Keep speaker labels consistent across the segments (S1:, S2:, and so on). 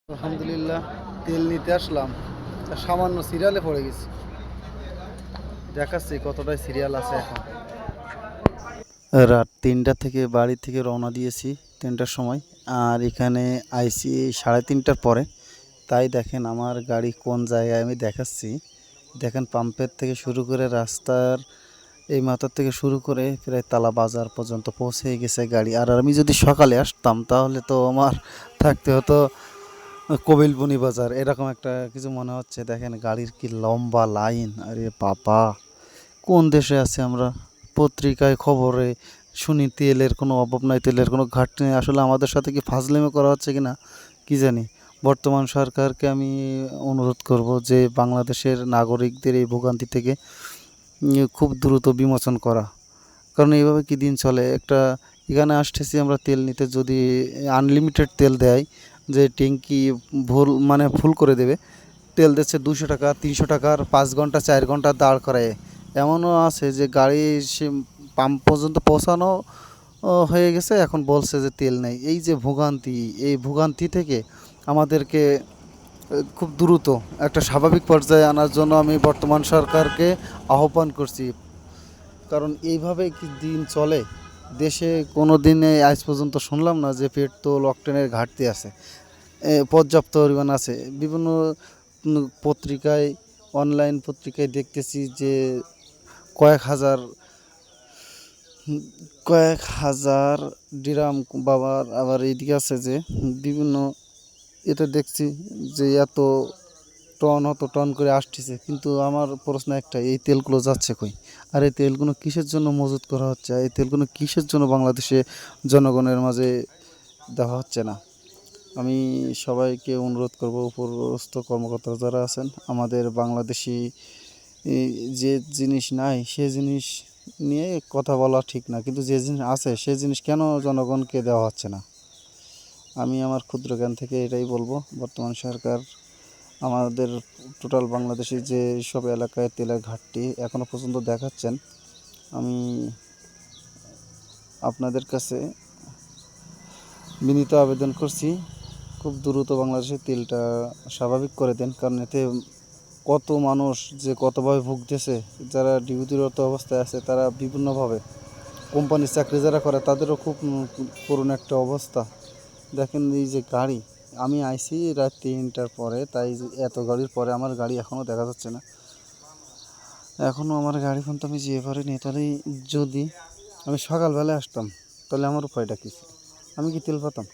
S1: আলহামদুলিল্লাহ, তেল নিতে আসলাম। সামান্য সিরিয়ালে পড়ে গেছি। দেখাচ্ছি কতটাই সিরিয়াল আছে এখন। রাত ৩টা থেকে বাড়ি থেকে রওনা দিয়েছি ৩টার সময়। আর এখানে আইসি ৩:৩০টার পরে। তাই দেখেন আমার গাড়ি কোন জায়গায় আমি দেখাচ্ছি। দেখেন পাম্পের থেকে শুরু করে রাস্তার এই মাথার থেকে শুরু করে প্রায় তালা বাজার পর্যন্ত পৌঁছে গেছে গাড়ি। আর আমি যদি সকালে আসতাম তাহলে তো আমার থাকতে হতো কবিলবুনি বাজার, এরকম একটা কিছু মনে হচ্ছে। দেখেন গাড়ির কি লম্বা লাইন, আরে বাবা, কোন দেশে আছি আমরা? পত্রিকায় খবরে শুনি তেলের কোনো অভাব নাই, তেলের কোনো ঘাটতি নেই। আসলে আমাদের সাথে কি ফাজলামি করা হচ্ছে কিনা কি জানি। বর্তমান সরকারকে আমি অনুরোধ করব যে বাংলাদেশের নাগরিকদের এই ভোগান্তি থেকে খুব দ্রুত বিমোচন করা। কারণ এইভাবে কি দিন চলে? একটা এখানে আসতেছি আমরা তেল নিতে, যদি আনলিমিটেড তেল দেয়, যে ট্যাঙ্কি ফুল করে দেবে, তেল দিচ্ছে 200 টাকা 300 টাকার, 5 ঘন্টা 4 ঘন্টা দাঁড় করায়। এমনও আছে যে গাড়ি সে পাম্প পর্যন্ত পৌঁছানো হয়ে গেছে, এখন বলছে যে তেল নেই। এই যে ভোগান্তি, এই ভোগান্তি থেকে আমাদেরকে খুব দ্রুত একটা স্বাভাবিক পর্যায়ে আনার জন্য আমি বর্তমান সরকারকে আহ্বান করছি। কারণ এইভাবে কি দিন চলে? দেশে কোনো দিনে আজ পর্যন্ত শুনলাম না যে পেট্রোল অকটেনের ঘাটতি আছে। পর্যাপ্ত পরিমাণ আছে। বিভিন্ন পত্রিকায়, অনলাইন পত্রিকায় দেখতেছি যে কয়েক হাজার কয়েক হাজার ডিরাম বাবার। আবার এইদিকে আছে যে বিভিন্ন এটা দেখছি যে এত টন অত টন করে আসতেছে। কিন্তু আমার প্রশ্ন একটাই, এই তেলগুলো যাচ্ছে কই? আর এই তেলগুলো কিসের জন্য মজুত করা হচ্ছে? এই তেলগুলো কিসের জন্য বাংলাদেশে জনগণের মাঝে দেওয়া হচ্ছে না? আমি সবাইকে অনুরোধ করব, উপরস্থ কর্মকর্তারা যারা আছেন, আমাদের বাংলাদেশি যে জিনিস নাই সে জিনিস নিয়ে কথা বলা ঠিক না, কিন্তু যে জিনিস আছে সে জিনিস কেন জনগণকে দেওয়া হচ্ছে না? আমি আমার ক্ষুদ্র জ্ঞান থেকে এটাই বলবো, বর্তমান সরকার আমাদের টোটাল বাংলাদেশে যে সব এলাকায় তেলের ঘাটতি এখনও পর্যন্ত দেখাচ্ছেন, আমি আপনাদের কাছে বিনীত আবেদন করছি, খুব দ্রুত বাংলাদেশের তেলটা স্বাভাবিক করে দেন। কারণ এতে কত মানুষ যে কতভাবে ভুগতেছে, যারা ডিউটিরত অবস্থায় আছে তারা বিভিন্নভাবে, কোম্পানির চাকরি যারা করে তাদেরও খুব করুণ একটা অবস্থা। দেখেন এই যে গাড়ি, আমি আইছি রাত 3টার পরে, তাই এত গাড়ির পরে আমার গাড়ি এখনও দেখা যাচ্ছে না। এখনও আমার গাড়ি পর্যন্ত আমি যেয়ে পারিনি। তাহলে যদি আমি সকালবেলায় আসতাম তাহলে আমার উপায়টা কী ছিল? আমি কি তেল পাতাম?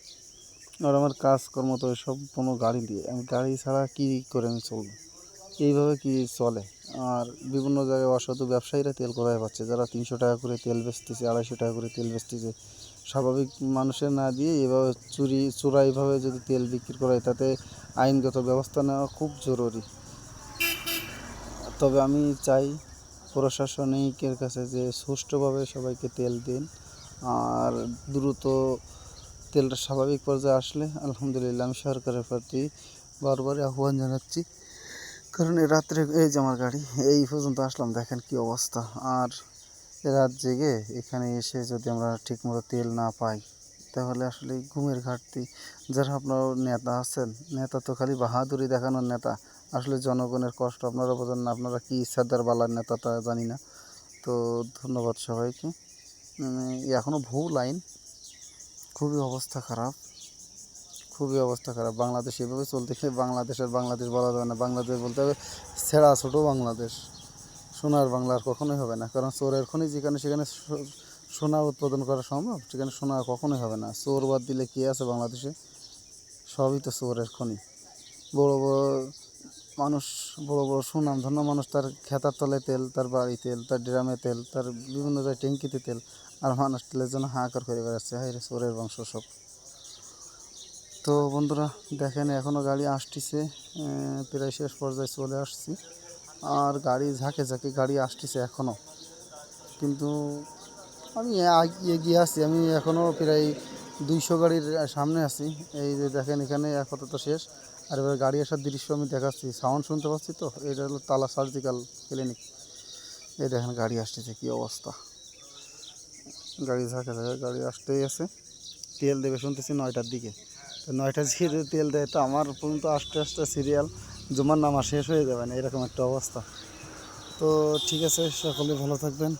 S1: আর আমার কাজকর্ম তো সব কোনো গাড়ি দিয়ে, আমি গাড়ি ছাড়া কী করে আমি চলবো? এইভাবে কি চলে? আর বিভিন্ন জায়গায় অসাধু ব্যবসায়ীরা তেল কোথায় পাচ্ছে, যারা 300 টাকা করে তেল বেচতেছে, 250 টাকা করে তেল বেচতেছে, স্বাভাবিক মানুষের না দিয়ে এভাবে চোরাইভাবে যদি তেল বিক্রি করা হয়, তাতে আইনগত ব্যবস্থা নেওয়া খুব জরুরি। তবে আমি চাই প্রশাসনিকের কাছে যে সুষ্ঠুভাবে সবাইকে তেল দিন, আর দ্রুত তেলটা স্বাভাবিক পর্যায়ে আসলে আলহামদুলিল্লাহ। আমি সরকারের প্রতি বারবারই আহ্বান জানাচ্ছি। কারণ এই রাত্রে এই যে আমার গাড়ি এই পর্যন্ত আসলাম, দেখেন কি অবস্থা। আর রাত জেগে এখানে এসে যদি আমরা ঠিকমতো তেল না পাই, তাহলে আসলে ঘুমের ঘাটতি। যারা আপনার নেতা আছেন, নেতা তো খালি বাহাদুরি দেখানোর নেতা, আসলে জনগণের কষ্ট আপনারা বোঝেন না। আপনারা কি ইচ্ছাদার বালার নেতা তা জানি না। তো ধন্যবাদ সবাইকে। এখনও বহু লাইন, খুবই অবস্থা খারাপ, খুবই অবস্থা খারাপ। বাংলাদেশ এভাবে চলতে গেলে বাংলাদেশ বলা যাবে না, বাংলাদেশ বলতে হবে ছেঁড়া ছোটো বাংলাদেশ। সোনার বাংলা আর কখনোই হবে না। কারণ চোরের খনি যেখানে সেখানে সোনা উৎপাদন করা সম্ভব, সেখানে সোনা কখনোই হবে না। চোর বাদ দিলে কে আছে বাংলাদেশে? সবই তো চোরের খনি। বড় বড় মানুষ, বড় বড় সুনামধন্য মানুষ, তার খেতার তলে তেল, তার বাড়ি তেল, তার ড্রামে তেল, তার বিভিন্ন জায়গায় ট্যাঙ্কিতে তেল, আর মানুষ তেলের জন্য হাহাকার করে বেড়াচ্ছে। হায় রে, চোরের বংশ সব। তো বন্ধুরা দেখেন এখনও গাড়ি আসতেছে, প্রায় শেষ পর্যায়ে চলে আসছি। আর গাড়ি ঝাঁকে ঝাঁকে গাড়ি আসতেছে এখনও, কিন্তু আমি এগিয়ে আছি। আমি এখনও প্রায় 200 গাড়ির সামনে আছি। এই যে দেখেন এখানে আপাতত শেষ। আর এবার গাড়ি আসার দৃশ্য আমি দেখাচ্ছি, সাউন্ড শুনতে পাচ্ছি। তো এটা হলো তালা সার্জিক্যাল ক্লিনিক। এই দেখেন গাড়ি আসতেছে, কী অবস্থা। গাড়ি ঝাঁকে ঝাঁকে গাড়ি আসতেই আছে। তেল দেবে শুনতেছি 9টার দিকে। তো 9টা জিরো তেল দেয়, তো আমার পর্যন্ত আস্তে আস্তে সিরিয়াল জমার নামা শেষ হয়ে যাবে না, এরকম একটা অবস্থা। তো ঠিক আছে, সকলে ভালো থাকবেন।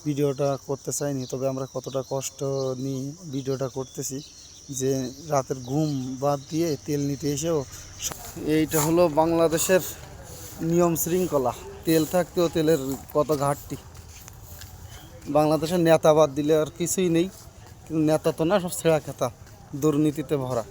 S1: ভিডিওটা করতে চাইনি, তবে আমরা কতটা কষ্ট নিয়ে ভিডিওটা করতেছি, যে রাতের ঘুম বাদ দিয়ে তেল নিতে এসেও। এইটা হলো বাংলাদেশের নিয়ম শৃঙ্খলা, তেল থাকতেও তেলের কত ঘাটতি। বাংলাদেশের নেতা বাদ দিলে আর কিছুই নেই, কিন্তু নেতা তো না, সব ছেঁড়া খেতা, দুর্নীতিতে ভরা।